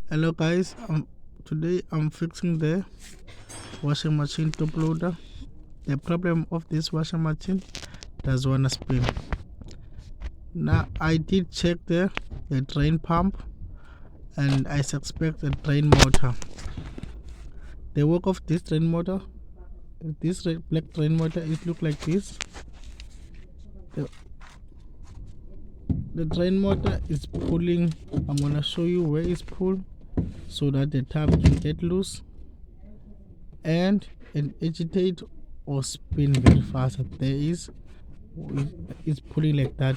Hello guys, today I'm fixing the washing machine top loader. The problem of this washing machine does wanna spin. Now I did check the drain pump and I suspect a drain motor. The work of this drain motor, this black drain motor, it look like this. The drain motor is pulling. I'm gonna show you where it's pulled so that the tap can get loose and agitate or spin very fast. There is, it's pulling like that,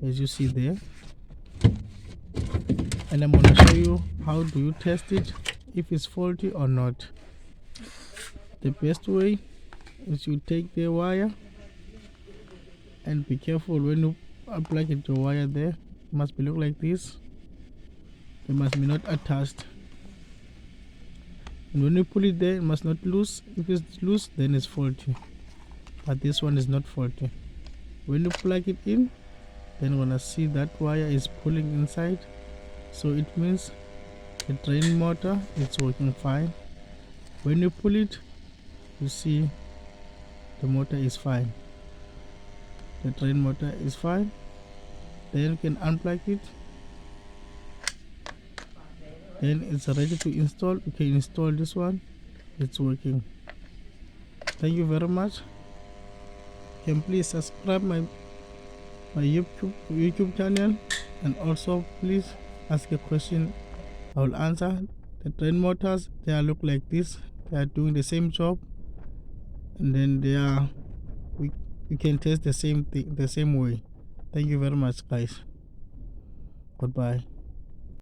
as you see there. And I'm gonna show you how do you test it, if it's faulty or not. The best way is you take the wire and be careful when you apply it to wire there. It must be look like this. It must be not attached. And when you pull it there, it must not loose. If it's loose, then it's faulty. But this one is not faulty. When you plug it in, then you're gonna see that wire is pulling inside. So it means the drain motor is working fine. When you pull it, you see the motor is fine. The drain motor is fine. Then you can unplug it. Then it's ready to install. You can install this one. It's working. Thank you very much. You can please subscribe my YouTube channel, and also please ask a question. I will answer. The drain motors, they look like this. They are doing the same job, and then we can test the same thing the same way. Thank you very much guys. Goodbye.